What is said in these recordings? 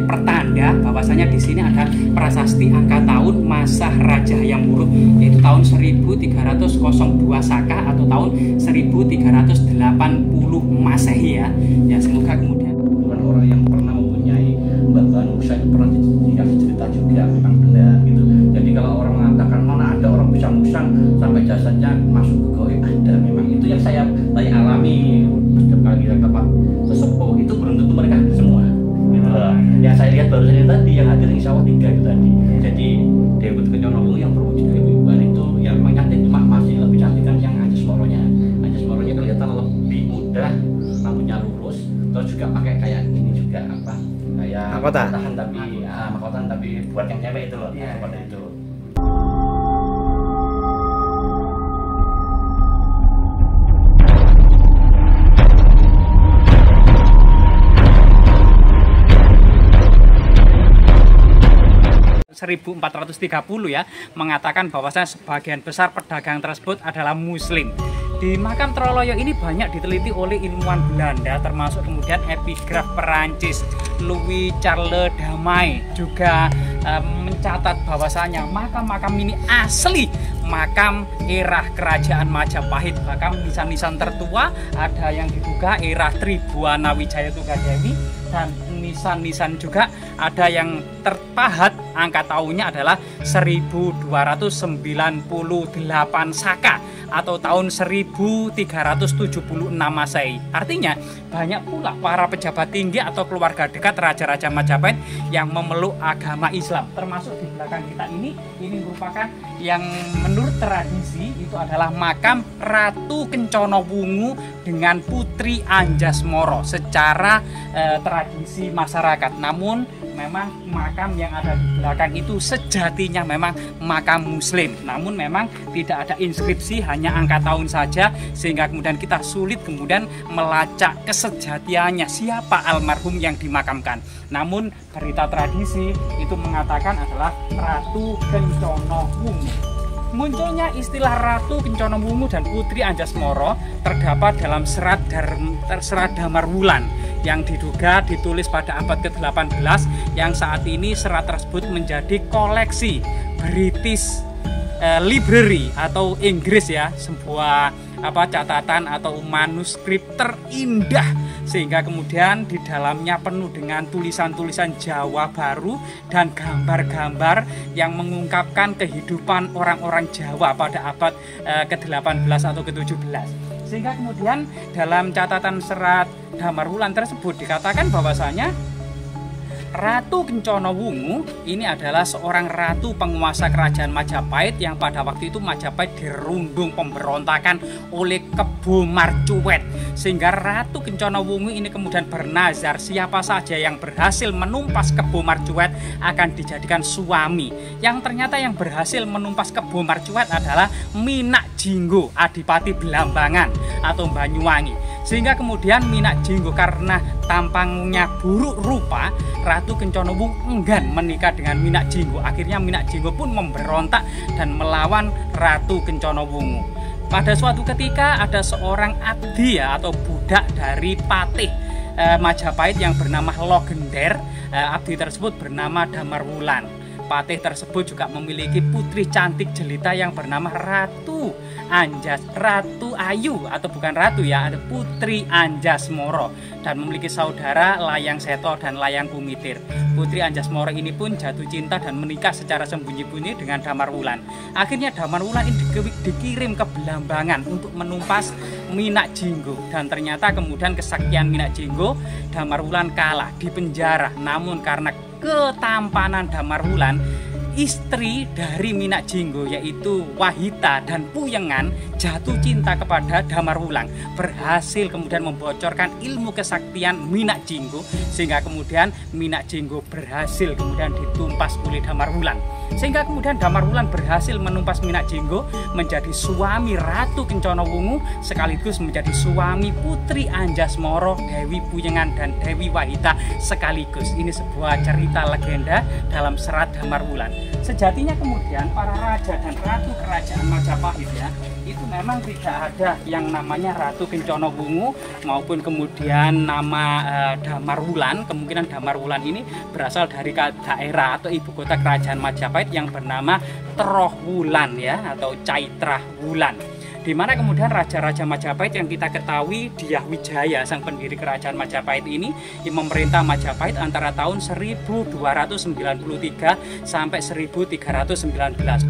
pertanda bahwasanya di sini ada prasasti angka tahun masa Raja Hayam Wuruk, yaitu tahun 1302 Saka atau tahun 1380 Masehi ya. Ya semoga kemudian orang yang pernah mempunyai Mbah Musa itu pernah dikasih cerita juga memang benar gitu. Jadi kalau orang mengatakan mana ada orang bisa musang sampai jasadnya masuk ke goib, ada, memang itu yang saya alami setiap kali kita tempat sesepuh itu belum tentu mereka semua gitu loh. Yang saya lihat baru saja tadi yang hadir insya Allah 3 itu tadi. Jadi Dewi Kencono yang berwujud kewibuan itu yang memang cantik, cuma masih lebih cantik kan yang Anjas Moronya. Anjas Moronya kelihatan lebih mudah, rambutnya lurus, terus juga pakai kayak ini juga apa kayak mahkota tapi buat yang cewek itu loh, seperti itu. ya mengatakan bahwasanya sebagian besar pedagang tersebut adalah Muslim. Di makam Troloyo ini banyak diteliti oleh ilmuwan Belanda, termasuk kemudian epigraf Perancis Louis Charles Damai juga mencatat bahwasanya makam-makam ini asli makam era kerajaan Majapahit. Bahkan nisan-nisan tertua ada yang diduga era Tribuana Wijaya Tunggadewi, dan nisan-nisan juga ada yang terpahat angka tahunnya adalah 1298 Saka atau tahun 1376 Masehi. Artinya banyak pula para pejabat tinggi atau keluarga dekat raja-raja Majapahit yang memeluk agama Islam. Termasuk di belakang kita ini merupakan yang menurut tradisi itu adalah makam Ratu Kencono Wungu dengan Putri Anjasmara secara tradisi masyarakat. Namun memang makam yang ada di belakang itu sejatinya memang makam Muslim. Namun memang tidak ada inskripsi, hanya angka tahun saja, sehingga kemudian kita sulit kemudian melacak kesejatiannya siapa almarhum yang dimakamkan. Namun berita tradisi itu mengatakan adalah Ratu Kencono Wungu. Munculnya istilah Ratu Kencono Wungu dan Putri Anjasmara terdapat dalam serat Damarwulan yang diduga ditulis pada abad ke-18, yang saat ini serat tersebut menjadi koleksi British Library atau Inggris ya, sebuah catatan atau manuskrip terindah, sehingga kemudian di dalamnya penuh dengan tulisan-tulisan Jawa baru dan gambar-gambar yang mengungkapkan kehidupan orang-orang Jawa pada abad ke-18 atau ke-17. Sehingga kemudian dalam catatan serat Damarwulan tersebut dikatakan bahwasanya Ratu Kencono Wungu ini adalah seorang ratu penguasa kerajaan Majapahit yang pada waktu itu Majapahit dirundung pemberontakan oleh Kebo Marcuet, sehingga Ratu Kencono Wungu ini kemudian bernazar siapa saja yang berhasil menumpas Kebo Marcuet akan dijadikan suami. Yang ternyata yang berhasil menumpas Kebo Marcuet adalah Minak Jinggo, Adipati Belambangan atau Banyuwangi. Sehingga kemudian Minak Jinggo karena tampangnya buruk rupa, Ratu Kencono Wungu enggan menikah dengan Minak Jinggo. Akhirnya Minak Jinggo pun memberontak dan melawan Ratu Kencono Wungu. Pada suatu ketika ada seorang abdi atau budak dari patih Majapahit yang bernama Logender. Abdi tersebut bernama Damarwulan. Patih tersebut juga memiliki putri cantik jelita yang bernama Ratu Ayu, atau bukan ratu ya, ada Putri Anjasmara, dan memiliki saudara Layang Seto dan Layang Kumitir. Putri Anjasmara ini pun jatuh cinta dan menikah secara sembunyi-sembunyi dengan Damarwulan. Akhirnya Damarwulan ini dikirim ke Belambangan untuk menumpas Minak Jinggo, dan ternyata kemudian kesaktian Minak Jinggo, Damarwulan kalah di penjara. Namun karena ketampanan Damarwulan, istri dari Minak Jinggo yaitu Wahita dan Puyengan jatuh cinta kepada Damarwulan, berhasil kemudian membocorkan ilmu kesaktian Minak Jinggo, sehingga kemudian Minak Jinggo berhasil kemudian ditumpas oleh Damarwulan. Sehingga kemudian Damarwulan berhasil menumpas Minak Jinggo menjadi suami Ratu Kencono Wungu, sekaligus menjadi suami Putri Anjasmara, Dewi Puyengan dan Dewi Wahita sekaligus. Ini sebuah cerita legenda dalam serat Damarwulan. Sejatinya kemudian para raja dan ratu kerajaan Majapahit ya, itu memang tidak ada yang namanya Ratu Kencana Wungu maupun kemudian nama Damar Wulan. Kemungkinan Damar Wulan ini berasal dari daerah atau ibu kota kerajaan Majapahit yang bernama Troh Wulan ya, atau Caitrah Wulan. Di mana kemudian raja-raja Majapahit yang kita ketahui Dyah Wijaya, sang pendiri kerajaan Majapahit ini, yang memerintah Majapahit antara tahun 1293 sampai 1319,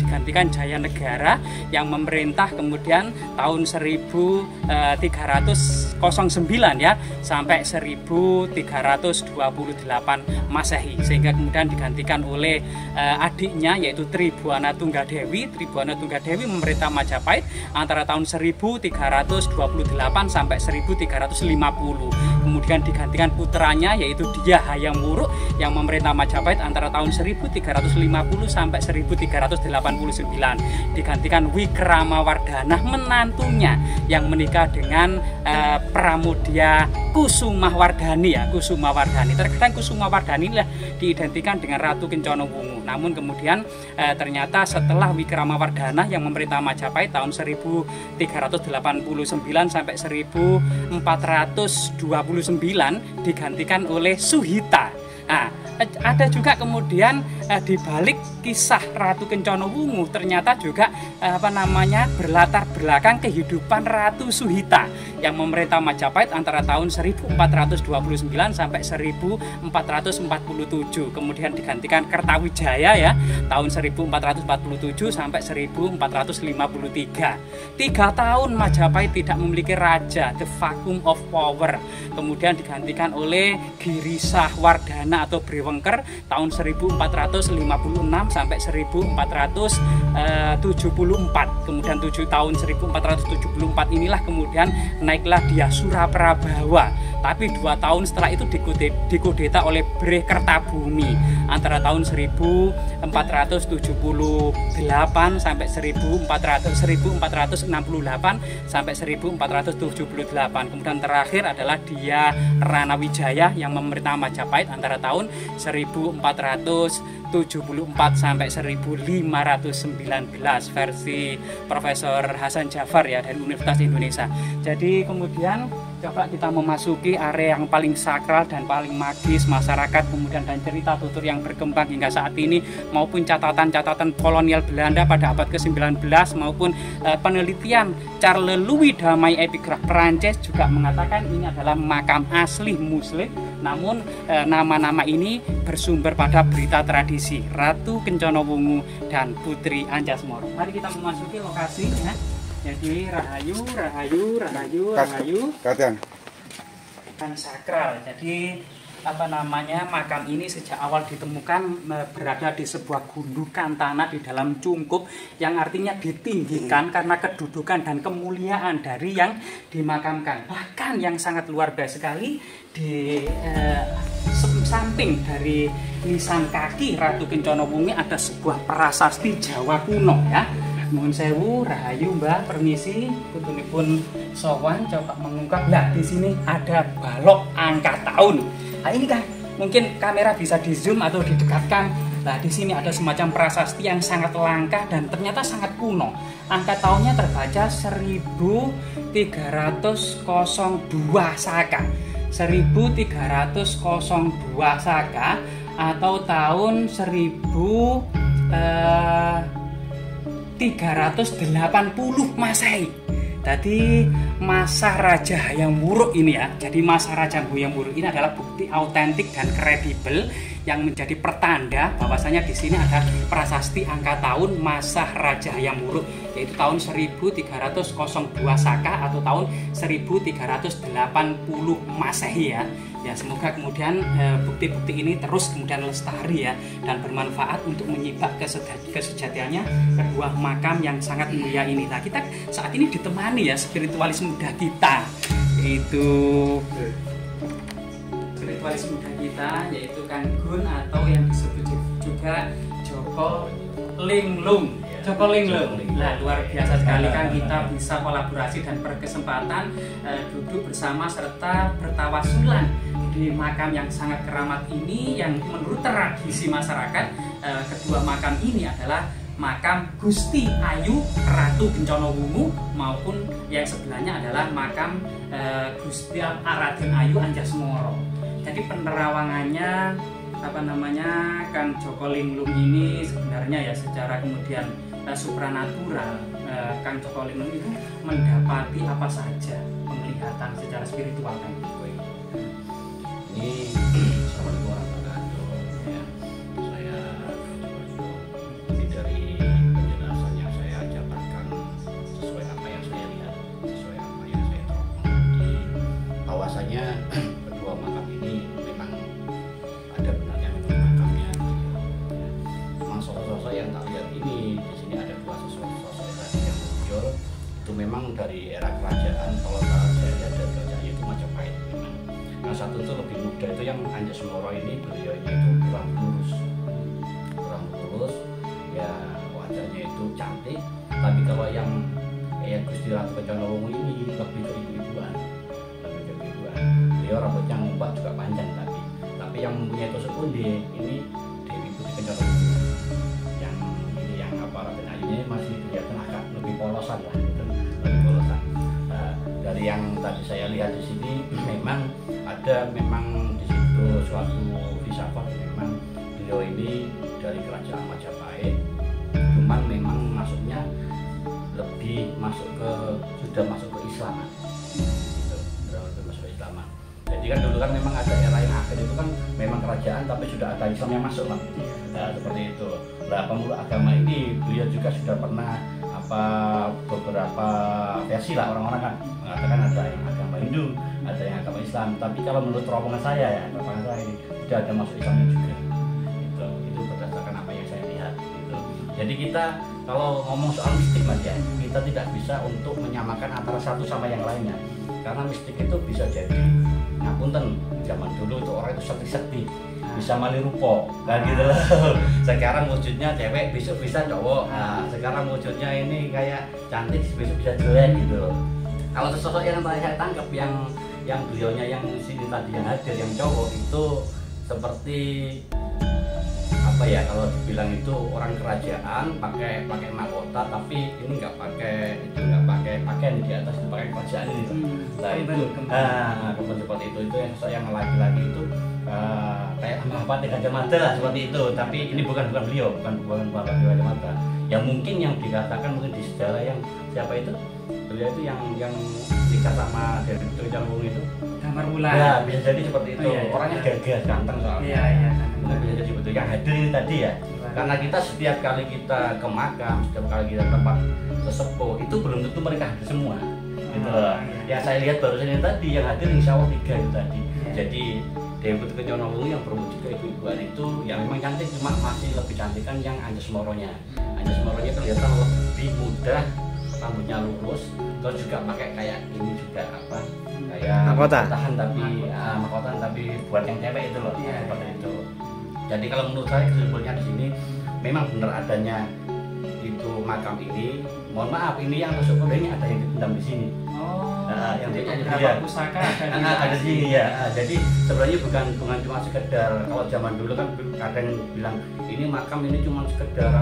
digantikan Jayanegara yang memerintah kemudian tahun 1309 ya sampai 1328 Masehi, sehingga kemudian digantikan oleh adiknya yaitu Tribhuwana Tunggadewi. Tribhuwana Tunggadewi memerintah Majapahit antara tahun 1328 sampai 1350. Kemudian digantikan putranya yaitu Dyah Hayam Wuruk yang memerintah Majapahit antara tahun 1350 sampai 1389. Digantikan Wikramawardhana menantunya yang menikah dengan Pramodya Kusumawardhani ya, Kusumawardhani. Terkadang Kusumawardhani lah diidentikan dengan Ratu Kencana Wungu. Namun kemudian ternyata setelah Wikramawardhana yang memerintah Majapahit tahun 1389 sampai 1429 digantikan oleh Suhita. Nah, ada juga kemudian di balik kisah Ratu Kencana Wungu ternyata juga berlatar belakang kehidupan Ratu Suhita yang memerintah Majapahit antara tahun 1429 sampai 1447. Kemudian digantikan Kertawijaya ya tahun 1447 sampai 1453. 3 tahun Majapahit tidak memiliki raja, the vacuum of power. Kemudian digantikan oleh Girisahwardhana atau Brewengker tahun 1456 sampai 1474. Kemudian 7 tahun 1474 inilah kemudian naiklah Dyah Suraprabawa. Tapi 2 tahun setelah itu dikudeta oleh Breh Kertabumi antara tahun 1478 sampai 1468 sampai 1478. Kemudian terakhir adalah Dyah Ranawijaya yang memerintah Majapahit antara tahun 1474 sampai 1519 versi Profesor Hasan Jafar ya dari Universitas Indonesia. Jadi kemudian coba kita memasuki area yang paling sakral dan paling magis masyarakat kemudian dan cerita tutur yang berkembang hingga saat ini maupun catatan-catatan kolonial Belanda pada abad ke-19 maupun penelitian Charles Louis Damai epigraf Perancis juga mengatakan ini adalah makam asli Muslim. Namun nama-nama ini bersumber pada berita tradisi Ratu Kencana Wungu dan Putri Anjasmara. Mari kita memasuki lokasi ya. Jadi rahayu kan sakral. Jadi makam ini sejak awal ditemukan berada di sebuah gundukan tanah di dalam cungkup yang artinya ditinggikan karena kedudukan dan kemuliaan dari yang dimakamkan. Bahkan yang sangat luar biasa sekali di samping dari nisan kaki Ratu Kencana Wungu ada sebuah prasasti Jawa kuno ya. Nuwun sewu, rahayu Mbak, permisi, putunipun sowan coba mengungkap. Nah, di sini ada balok angka tahun. Nah, ini kan mungkin kamera bisa di zoom atau didekatkan. Nah, di sini ada semacam prasasti yang sangat langka dan ternyata sangat kuno. Angka tahunnya terbaca 1302 Saka. 1302 Saka atau tahun 1380 Masehi. Jadi masa Raja Hayam Wuruk ini ya. Jadi masa Raja Hayam Wuruk ini adalah bukti autentik dan kredibel yang menjadi pertanda bahwasanya di sini ada prasasti angka tahun masa Raja Hayam Wuruk yaitu tahun 1302 Saka atau tahun 1380 Masehi ya. Ya semoga kemudian bukti-bukti ini terus kemudian lestari ya dan bermanfaat untuk menyibak kesejatiannya kedua makam yang sangat mulia ini. Nah, kita saat ini ditemani ya spiritualis muda kita, yaitu spiritualis muda kita yaitu Kang Gun atau yang disebut juga Joko Linglung. Joko Linglung. Nah, luar biasa sekali kan kita bisa kolaborasi dan berkesempatan duduk bersama serta bertawasulan di makam yang sangat keramat ini yang menurut tradisi masyarakat kedua makam ini adalah makam Gusti Ayu Ratu Bencana Wungu, maupun yang sebelahnya adalah makam Gusti Raden Ayu Anjasmara. Jadi penerawangannya Kang Joko Linglung ini sebenarnya ya secara kemudian supranatural, Kang Joko Linglung itu mendapati apa saja penglihatan secara spiritual kan gitu. Ini Assalamualaikum warahmatullahi wabarakatuh ya. Saya ini dari penjelasan yang saya jabarkan sesuai apa yang saya lihat, sesuai apa yang saya temukan, bahwasanya kedua makam ini memang ada benarnya memang makamnya. Memang sosok-sosok yang tak lihat ini di sini ada dua sosok tadi yang muncul itu memang dari era kerajaan. Kalau saya lihat dari kerajaan itu Majapahit memang. Yang satu itu lebih muda, itu yang Anjasmara ini, beliaunya itu kurang lurus ya, wajahnya itu cantik. Tapi kalau yang Gusti Ratu Bencana Wungu ini lebih ke ibu-ibuan, beliau rambutnya ngumpat juga panjang, tapi yang mempunyai tusuk konde ini Dewi Putri Bencana Wungu. Yang ini yang Raden Ayunya masih kelihatan agak lebih polosan lah gitu, lebih polosan. Dari yang tadi saya lihat di sini memang ada di situ suatu filsafat, memang beliau ini dari kerajaan Majapahit, cuman memang masuknya lebih sudah masuk ke Islaman gitu, lebih masuk ke Islaman. Jadi kan dulu kan memang ada era yang akhir itu kan memang kerajaan tapi sudah ada Islam yang masuk lah, seperti itu. Nah, pemeluk agama ini beliau juga sudah pernah beberapa versi lah, orang-orang kan mengatakan ada yang agama Hindu, ada yang agama Islam. Tapi kalau menurut rombongan saya ini sudah ada masuk Islamnya juga. Itu berdasarkan apa yang saya lihat. Gitu. Jadi kita kalau ngomong soal mistik Mas ya, kita tidak bisa untuk menyamakan antara satu sama yang lainnya. Karena mistik itu bisa jadi ngapunten, zaman dulu itu orang itu sakti-sakti, bisa mali rupo, kan gitu loh. Sekarang wujudnya cewek, besok bisa cowok. Nah, sekarang wujudnya ini kayak cantik, besok bisa jelek gitu loh. Kalau sosok yang saya tangkap yang beliaunya yang sini tadi yang hadir yang cowok itu seperti apa ya, kalau dibilang itu orang kerajaan pakai mahkota, tapi ini nggak pakai pakaian di atas, itu pakai kerajaan itu. Nah itu seperti itu yang sosok yang laki-laki itu kayak apa kacamata lah seperti itu. Tapi ini bukan beliau, bukan kacamata. Yang mungkin yang dikatakan mungkin di sejarah yang siapa itu, beliau itu yang nikah sama Dewi Putri Bencana Wungu itu. Damar Wulan. Ya bisa jadi seperti itu. Oh, iya. Orangnya gagah, ganteng soalnya. Iya. Nah, bisa jadi betul yang hadir ini tadi ya. Karena kita setiap kali kita ke makam, setiap kali kita ke tempat sesepuh itu belum tentu mereka hadir semua. Gitu loh. Yang saya lihat barusan ini tadi yang hadir insya Allah 3 itu tadi. Jadi Dewi Putri Bencana Wungu yang berwujud ke ibu-ibuan itu yang memang cantik, cuma masih lebih cantik kan yang Anjasmaranya. Anjasmaranya kelihatan lebih mudah, rambutnya lurus, terus juga pakai kayak ini juga kayak mahkota tapi buat yang cewek itu loh, seperti itu. Jadi kalau menurut saya kesimpulannya di sini memang benar adanya itu makam ini. Mohon maaf, ini yang tusuk konde ini ada yang dipendam di sini. Yang beberapa pusaka ada di sini ya. Jadi sebenarnya bukan cuma sekedar, kalau zaman dulu kan ada yang bilang ini makam ini cuma sekedar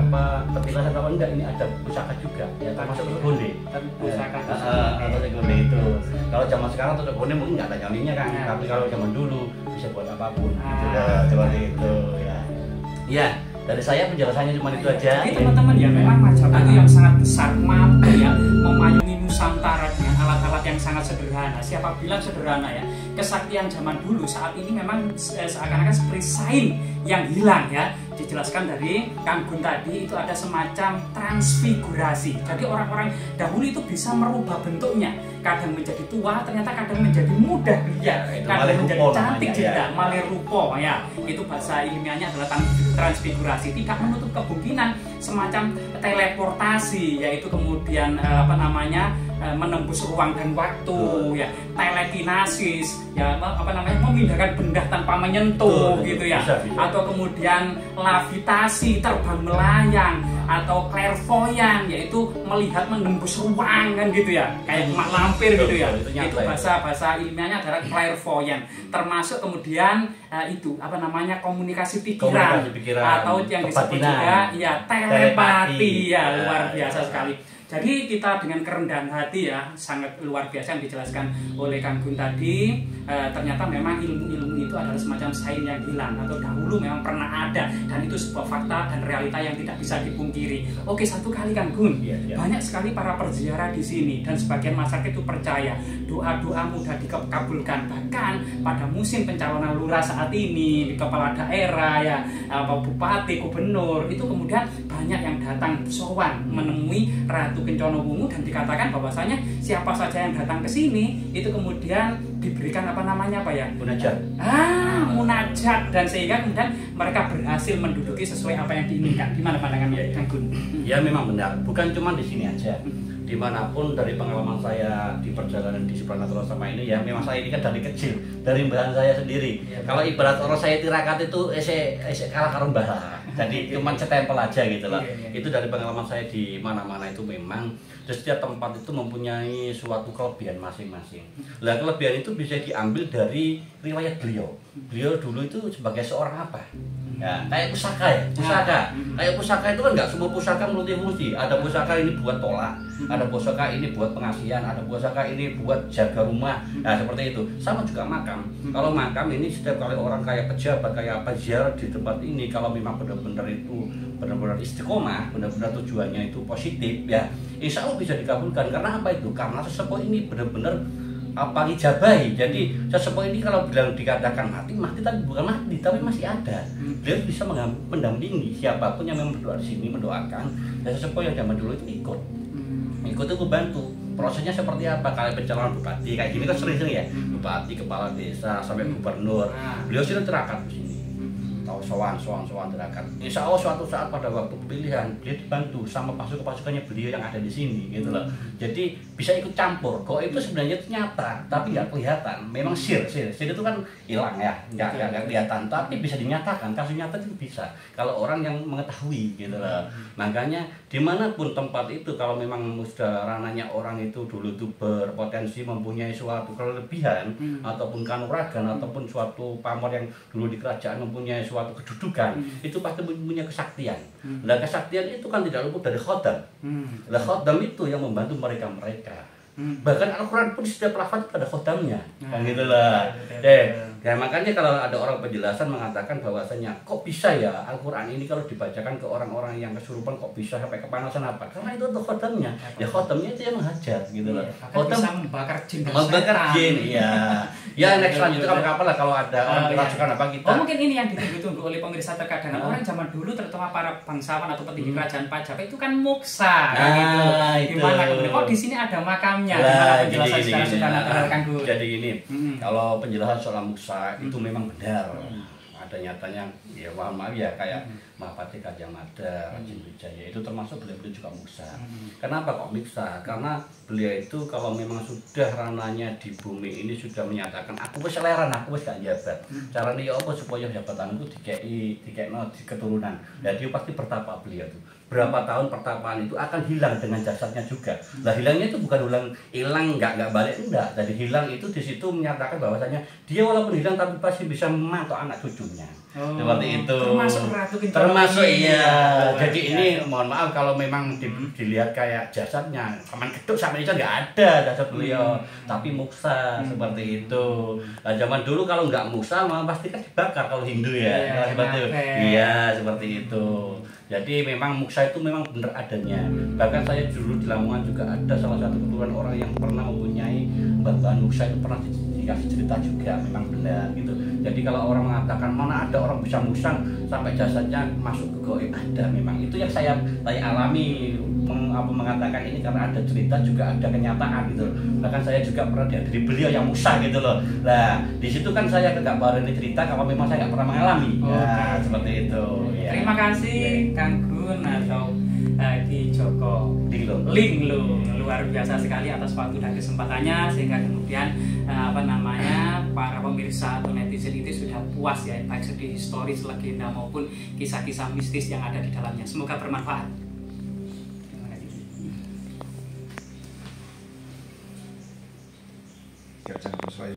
petilasan atau enggak, ini ada pusaka juga ya, termasuk tusuk konde. Pusaka tusuk konde itu. Kalau zaman sekarang tusuk konde mungkin nggak ada nyalinya kan, tapi kalau zaman dulu bisa buat apapun. Seperti itu ya. Ya, dari saya penjelasannya cuma itu aja. Jadi teman-teman ya, memang Majapahit itu yang sangat besar, mampu ya memayungi Nusantara dengan alat-alat yang sangat sederhana. Siapa bilang sederhana ya? Kesaktian zaman dulu saat ini memang seakan-akan seperti sains yang hilang ya. Dijelaskan dari Kang Gun tadi, itu ada semacam transfigurasi. Jadi orang-orang dahulu itu bisa merubah bentuknya. Kadang menjadi tua, ternyata kadang menjadi muda ya, kadang menjadi cantik juga, malih rupo ya. Itu bahasa ilmiahnya adalah transfigurasi. Tidak menutup kemungkinan semacam teleportasi, yaitu kemudian menembus ruang dan waktu, ya telekinesis, ya memindahkan benda tanpa menyentuh, gitu ya, bisa. atau kemudian levitasi, terbang melayang, atau clairvoyant, yaitu melihat menembus ruang kan gitu ya, kayak mak lampir gitu ya. Itu bahasa ilmiahnya adalah clairvoyant. Termasuk kemudian itu komunikasi pikiran, atau yang disebut juga ya telepati, ya luar biasa sekali. Jadi kita dengan kerendahan hati ya, sangat luar biasa yang dijelaskan oleh Kang Gun tadi. Ternyata memang ilmu-ilmu itu adalah semacam sains yang hilang, atau dahulu memang pernah ada, dan itu sebuah fakta dan realita yang tidak bisa dipungkiri. Oke, satu kali Kang Gun, banyak sekali para perziarah di sini, dan sebagian masyarakat itu percaya doa-doa mudah dikabulkan. Bahkan pada musim pencalonan lurah saat ini, di kepala daerah ya, bupati, gubernur, itu kemudian banyak yang datang sowan menemui Ratu Kencana Wungu, dan dikatakan bahwasanya siapa saja yang datang ke sini itu kemudian diberikan munajat. Munajat, dan sehingga kemudian mereka berhasil menduduki sesuai apa yang diinginkan. Gimana pandangannya, Kang Gun? Ya memang benar, bukan cuma di sini aja. Dimanapun dari pengalaman saya di perjalanan di Supranatural sama ini, ya memang saya ini kan dari kecil, dari bahan saya sendiri. Kalau ibarat orang saya tirakat itu kalah karo mbah. Jadi cuma setempel aja gitu lah. Itu dari pengalaman saya di mana-mana itu memang setiap tempat itu mempunyai suatu kelebihan masing-masing. Nah, kelebihan itu bisa diambil dari riwayat beliau. Beliau dulu itu sebagai seorang apa? Ya, kayak pusaka ya, pusaka. Kayak pusaka itu kan nggak semua pusaka multifungsi. Ada pusaka ini buat tolak, ada pusaka ini buat pengasihan, ada pusaka ini buat jaga rumah. Nah, seperti itu. Sama juga makam. Kalau makam ini setiap kali orang kayak pejabat, kayak apa ziarah di tempat ini, kalau memang benar-benar itu benar-benar istiqomah, benar-benar tujuannya itu positif, ya insya Allah bisa dikabulkan. Karena apa itu? Karena sesepuh ini benar-benar ijabahi. Jadi sesepuh ini kalau bilang dikatakan mati tapi bukan mati, tapi masih ada. Beliau bisa mendampingi siapapun yang memang berdoa di sini, mendoakan. Dan sesepuh yang zaman dulu itu ikut itu bantu. Prosesnya seperti apa? Kalian pencalonan bupati kayak gini kan sering-sering ya, bupati, kepala desa sampai gubernur. Beliau sudah terakat di sini. Tahu sowan terakat. Insya Allah suatu saat pada waktu pemilihan beliau dibantu sama pasukannya beliau yang ada di sini, gitu loh. Jadi bisa ikut campur. Kok itu sebenarnya itu nyata, tapi nggak kelihatan. Memang sir itu kan hilang ya, nggak kelihatan, tapi bisa dinyatakan. Kasus nyata itu bisa. Kalau orang yang mengetahui, gitu loh. Makanya dimanapun tempat itu, kalau memang sudah ranahnya orang itu dulu itu berpotensi mempunyai suatu kelebihan ataupun kanuragan ataupun suatu pamor yang dulu di kerajaan mempunyai suatu kedudukan, itu pasti punya kesaktian. Nah, kesaktian itu kan tidak luput dari khodam. Nah, khodam itu yang membantu mereka. Bahkan Al-Quran pun setiap lafaz itu ada khodamnya, kan gitulah. Ya makanya kalau ada orang penjelasan mengatakan bahwasanya kok bisa ya Al-Quran ini kalau dibacakan ke orang-orang yang kesurupan kok bisa sampai kepanasan apa? Karena itu tuh khodamnya. Ya khodamnya itu yang menghajat, gitu loh. Khodam bisa membakar jin. Ya next selanjutnya kapan lah kalau ada orang kerasukan apa kita. Mungkin ini yang ditunggu oleh pemirsa terkadang. Orang zaman dulu terutama para bangsawan atau petinggi kerajaan Majapahit itu kan muksa, gitu. Gimana kemudian? Kok di sini ada makamnya? Gimana penjelasan secara sederhana, Kang Gun? Jadi gini, kalau penjelasan soal muksa itu memang benar. Ada nyatanya, ya mohon maaf ya, kayak Mahapati Kajang Mada, Raden Wijaya itu termasuk beliau juga muksa. Kenapa kok muksa? Karena beliau itu kalau memang sudah ranahnya di bumi ini sudah menyatakan aku wis leran, aku wis gak jabat. Caranya ya apa supaya jabatan itu dikekno di keturunan. Jadi pasti bertapa beliau itu. Berapa tahun pertapaan itu akan hilang dengan jasadnya juga. Nah, hilangnya itu bukan hilang nggak balik, enggak. Jadi hilang itu di situ menyatakan bahwasanya dia walaupun hilang tapi pasti bisa memantau anak cucunya. Seperti itu. Termasuk iya. Jadi ini mohon maaf kalau memang dilihat kayak jasadnya, Paman Geduk sampai itu nggak ada jasad beliau, tapi muksa seperti itu. Nah, zaman dulu kalau nggak muksa pasti kan dibakar kalau Hindu ya. Seperti itu. Iya, seperti itu. Jadi memang muksa itu memang benar adanya. Bahkan saya dulu di Lamongan juga ada salah satu keturunan orang yang pernah mempunyai bantuan muksa, itu pernah dikasih cerita juga, memang benar gitu. Jadi kalau orang mengatakan mana ada orang bisa musang sampai jasadnya masuk ke goib, ada memang. Itu yang saya alami mengatakan ini karena ada cerita juga ada kenyataan gitu. Bahkan saya juga pernah dihadiri beliau yang Musa gitu loh. Nah di situ kan saya nggak baru cerita kalau memang saya nggak pernah mengalami. Nah seperti itu. Ya. Terima kasih Kang Gun atau Ki Joko Linglung, luar biasa sekali atas waktu dan kesempatannya sehingga kemudian para pemirsa atau netizen itu sudah puas ya, baik segi historis, legenda maupun kisah-kisah mistis yang ada di dalamnya. Semoga bermanfaat. Terima kasih.